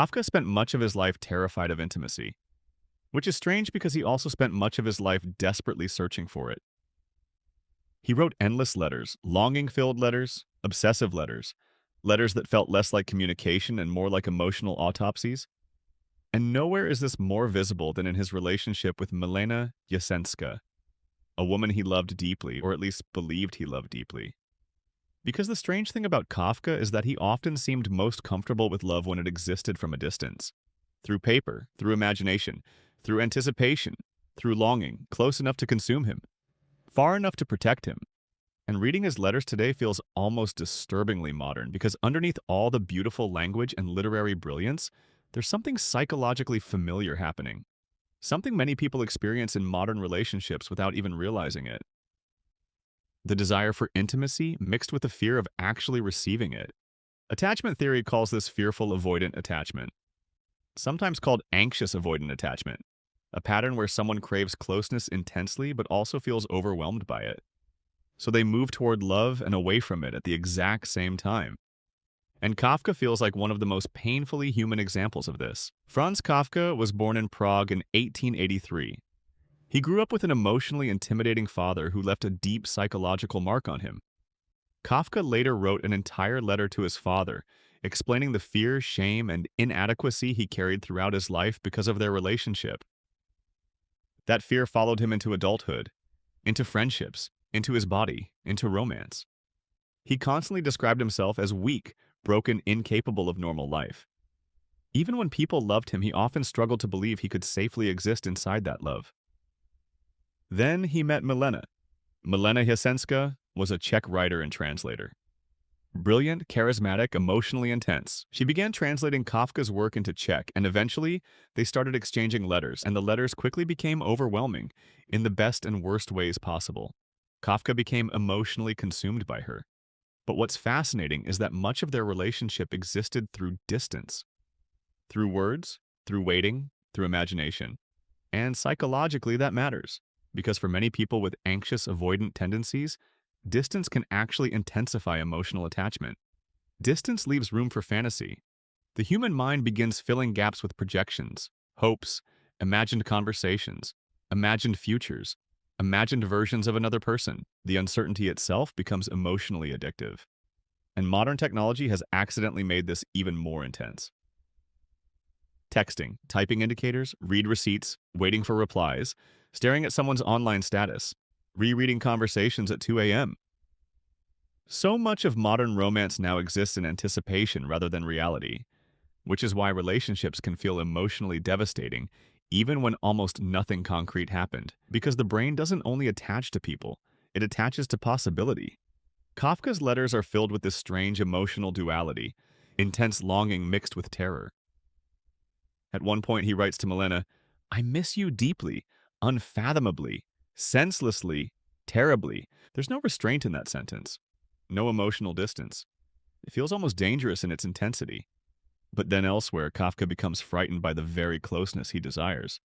Kafka spent much of his life terrified of intimacy, which is strange because he also spent much of his life desperately searching for it. He wrote endless letters, longing-filled letters, obsessive letters, letters that felt less like communication and more like emotional autopsies. And nowhere is this more visible than in his relationship with Milena Jasenska, a woman he loved deeply, or at least believed he loved deeply. Because the strange thing about Kafka is that he often seemed most comfortable with love when it existed from a distance. Through paper, through imagination, through anticipation, through longing, close enough to consume him, far enough to protect him. And reading his letters today feels almost disturbingly modern because underneath all the beautiful language and literary brilliance, there's something psychologically familiar happening. Something many people experience in modern relationships without even realizing it. The desire for intimacy mixed with the fear of actually receiving it. Attachment theory calls this fearful avoidant attachment, sometimes called anxious avoidant attachment, a pattern where someone craves closeness intensely but also feels overwhelmed by it. So they move toward love and away from it at the exact same time. And Kafka feels like one of the most painfully human examples of this. Franz Kafka was born in Prague in 1883. He grew up with an emotionally intimidating father who left a deep psychological mark on him. Kafka later wrote an entire letter to his father, explaining the fear, shame, and inadequacy he carried throughout his life because of their relationship. That fear followed him into adulthood, into friendships, into his body, into romance. He constantly described himself as weak, broken, incapable of normal life. Even when people loved him, he often struggled to believe he could safely exist inside that love. Then he met Milena. Milena Jasenska was a Czech writer and translator. Brilliant, charismatic, emotionally intense, she began translating Kafka's work into Czech, and eventually they started exchanging letters, and the letters quickly became overwhelming in the best and worst ways possible. Kafka became emotionally consumed by her. But what's fascinating is that much of their relationship existed through distance. Through words, through waiting, through imagination. And psychologically that matters, because for many people with anxious avoidant tendencies, distance can actually intensify emotional attachment. Distance leaves room for fantasy. The human mind begins filling gaps with projections, hopes, imagined conversations, imagined futures, imagined versions of another person. The uncertainty itself becomes emotionally addictive. And modern technology has accidentally made this even more intense. Texting, typing indicators, read receipts, waiting for replies, staring at someone's online status, rereading conversations at 2 a.m. So much of modern romance now exists in anticipation rather than reality, which is why relationships can feel emotionally devastating even when almost nothing concrete happened, because the brain doesn't only attach to people, it attaches to possibility. Kafka's letters are filled with this strange emotional duality, intense longing mixed with terror. At one point he writes to Milena, "I miss you deeply, unfathomably, senselessly, terribly." There's no restraint in that sentence, no emotional distance. It feels almost dangerous in its intensity. But then elsewhere, Kafka becomes frightened by the very closeness he desires.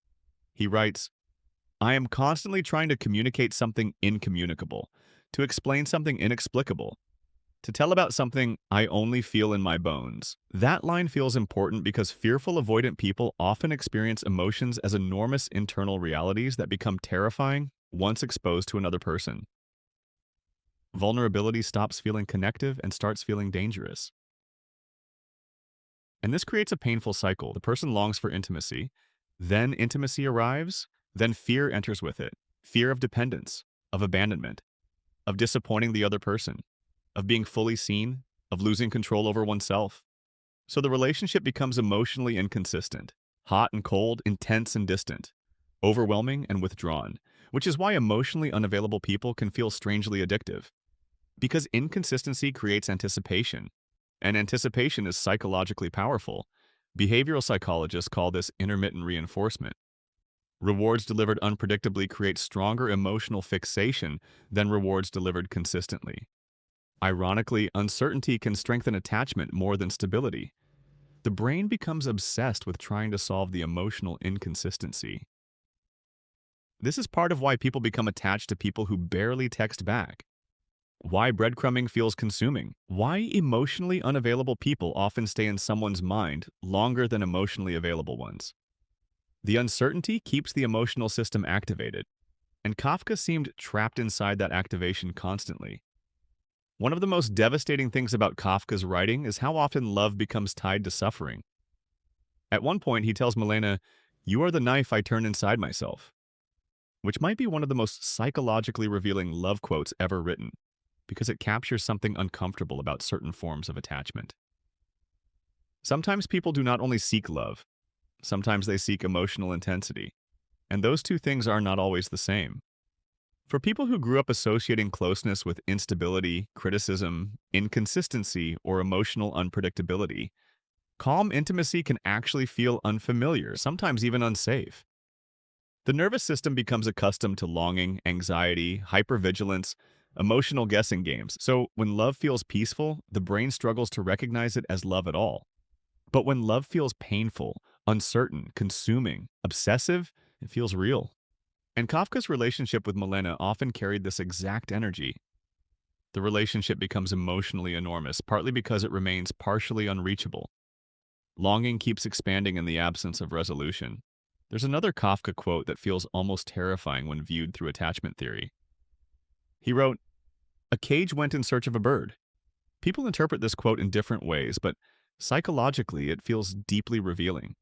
He writes, "I am constantly trying to communicate something incommunicable, to explain something inexplicable, to tell about something I only feel in my bones." That line feels important because fearful avoidant people often experience emotions as enormous internal realities that become terrifying once exposed to another person. Vulnerability stops feeling connective and starts feeling dangerous. And this creates a painful cycle. The person longs for intimacy, then intimacy arrives, then fear enters with it. Fear of dependence, of abandonment, of disappointing the other person, of being fully seen, of losing control over oneself. So the relationship becomes emotionally inconsistent, hot and cold, intense and distant, overwhelming and withdrawn, which is why emotionally unavailable people can feel strangely addictive. Because inconsistency creates anticipation, and anticipation is psychologically powerful. Behavioral psychologists call this intermittent reinforcement. Rewards delivered unpredictably create stronger emotional fixation than rewards delivered consistently. Ironically, uncertainty can strengthen attachment more than stability. The brain becomes obsessed with trying to solve the emotional inconsistency. This is part of why people become attached to people who barely text back, Why breadcrumbing feels consuming. Why emotionally unavailable people often stay in someone's mind longer than emotionally available ones. The uncertainty keeps the emotional system activated, and Kafka seemed trapped inside that activation constantly. One of the most devastating things about Kafka's writing is how often love becomes tied to suffering. At one point, he tells Milena, "You are the knife I turn inside myself," which might be one of the most psychologically revealing love quotes ever written, because it captures something uncomfortable about certain forms of attachment. Sometimes people do not only seek love, sometimes they seek emotional intensity, and those two things are not always the same. For people who grew up associating closeness with instability, criticism, inconsistency, or emotional unpredictability, calm intimacy can actually feel unfamiliar, sometimes even unsafe. The nervous system becomes accustomed to longing, anxiety, hypervigilance, emotional guessing games. So when love feels peaceful, the brain struggles to recognize it as love at all. But when love feels painful, uncertain, consuming, obsessive, it feels real. And Kafka's relationship with Milena often carried this exact energy. The relationship becomes emotionally enormous, partly because it remains partially unreachable. Longing keeps expanding in the absence of resolution. There's another Kafka quote that feels almost terrifying when viewed through attachment theory. He wrote, "A cage went in search of a bird." People interpret this quote in different ways, but psychologically it feels deeply revealing.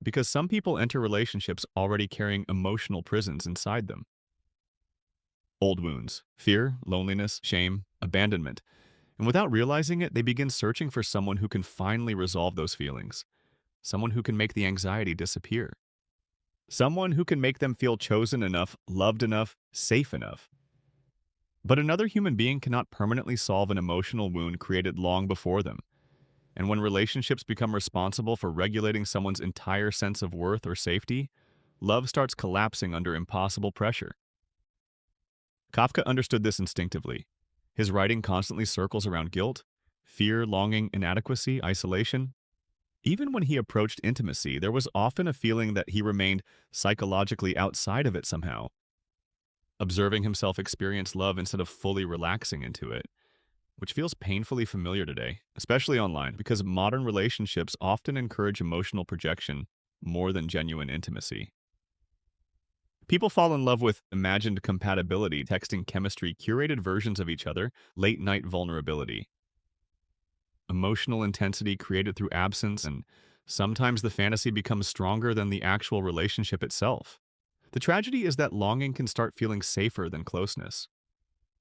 Because some people enter relationships already carrying emotional prisons inside them. Old wounds, fear, loneliness, shame, abandonment. And without realizing it, they begin searching for someone who can finally resolve those feelings. Someone who can make the anxiety disappear. Someone who can make them feel chosen enough, loved enough, safe enough. But another human being cannot permanently solve an emotional wound created long before them. And when relationships become responsible for regulating someone's entire sense of worth or safety, love starts collapsing under impossible pressure. Kafka understood this instinctively. His writing constantly circles around guilt, fear, longing, inadequacy, isolation. Even when he approached intimacy, there was often a feeling that he remained psychologically outside of it somehow, observing himself experience love instead of fully relaxing into it, which feels painfully familiar today, especially online, because modern relationships often encourage emotional projection more than genuine intimacy. People fall in love with imagined compatibility, texting chemistry, curated versions of each other, late-night vulnerability, emotional intensity created through absence, and sometimes the fantasy becomes stronger than the actual relationship itself. The tragedy is that longing can start feeling safer than closeness,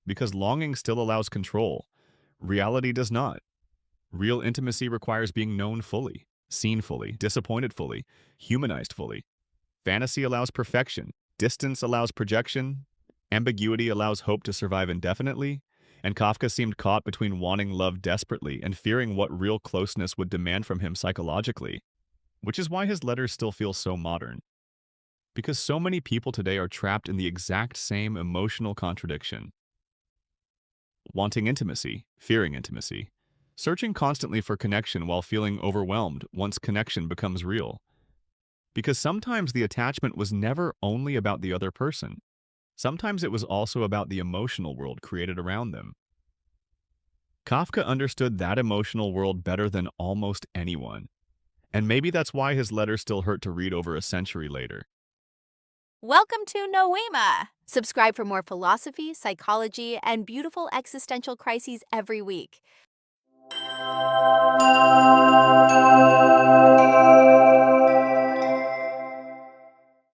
because longing still allows control. Reality does not. Real intimacy requires being known fully, seen fully, disappointed fully, humanized fully. Fantasy allows perfection, distance allows projection, ambiguity allows hope to survive indefinitely, and Kafka seemed caught between wanting love desperately and fearing what real closeness would demand from him psychologically, which is why his letters still feel so modern. Because so many people today are trapped in the exact same emotional contradiction. Wanting intimacy, fearing intimacy, searching constantly for connection while feeling overwhelmed once connection becomes real. Because sometimes the attachment was never only about the other person. Sometimes it was also about the emotional world created around them. Kafka understood that emotional world better than almost anyone. And maybe that's why his letters still hurt to read over a century later. Welcome to Noema. Subscribe for more philosophy, psychology, and beautiful existential crises every week.